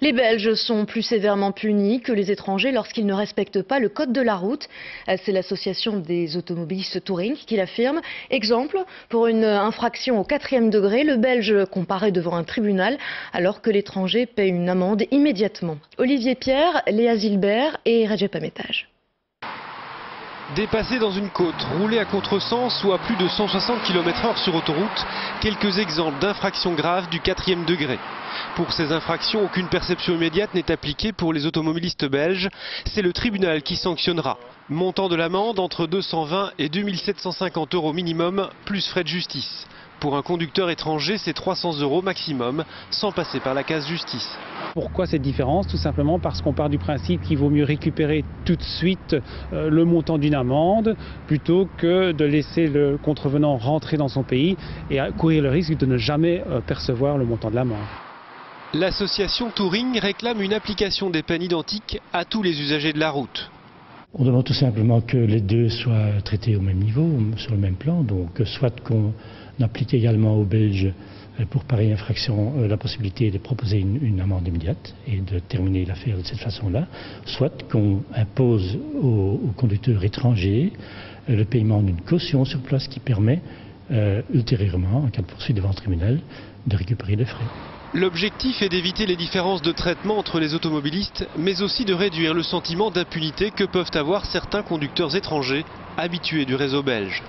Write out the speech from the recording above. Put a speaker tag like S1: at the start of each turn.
S1: Les Belges sont plus sévèrement punis que les étrangers lorsqu'ils ne respectent pas le code de la route. C'est l'association des automobilistes Touring qui l'affirme. Exemple, pour une infraction au 4e degré, le Belge comparaît devant un tribunal alors que l'étranger paie une amende immédiatement. Olivier Pierre, Léa Zilbert et Recep Ametaj.
S2: Dépasser dans une côte, rouler à contresens ou à plus de 160 km/h sur autoroute, quelques exemples d'infractions graves du 4e degré. Pour ces infractions, aucune perception immédiate n'est appliquée pour les automobilistes belges. C'est le tribunal qui sanctionnera. Montant de l'amende entre 220 et 2750 € minimum, plus frais de justice. Pour un conducteur étranger, c'est 300 € maximum, sans passer par la case justice.
S3: Pourquoi cette différence? Tout simplement parce qu'on part du principe qu'il vaut mieux récupérer tout de suite le montant d'une amende plutôt que de laisser le contrevenant rentrer dans son pays et courir le risque de ne jamais percevoir le montant de l'amende.
S2: L'association Touring réclame une application des peines identiques à tous les usagers de la route.
S4: On demande tout simplement que les deux soient traités au même niveau, sur le même plan, donc soit qu'on applique également aux Belges pour pareille infraction la possibilité de proposer une amende immédiate et de terminer l'affaire de cette façon-là, soit qu'on impose aux conducteurs étrangers le paiement d'une caution sur place qui permet ultérieurement, en cas de poursuite devant le tribunal, de récupérer les frais.
S2: L'objectif est d'éviter les différences de traitement entre les automobilistes, mais aussi de réduire le sentiment d'impunité que peuvent avoir certains conducteurs étrangers habitués du réseau belge.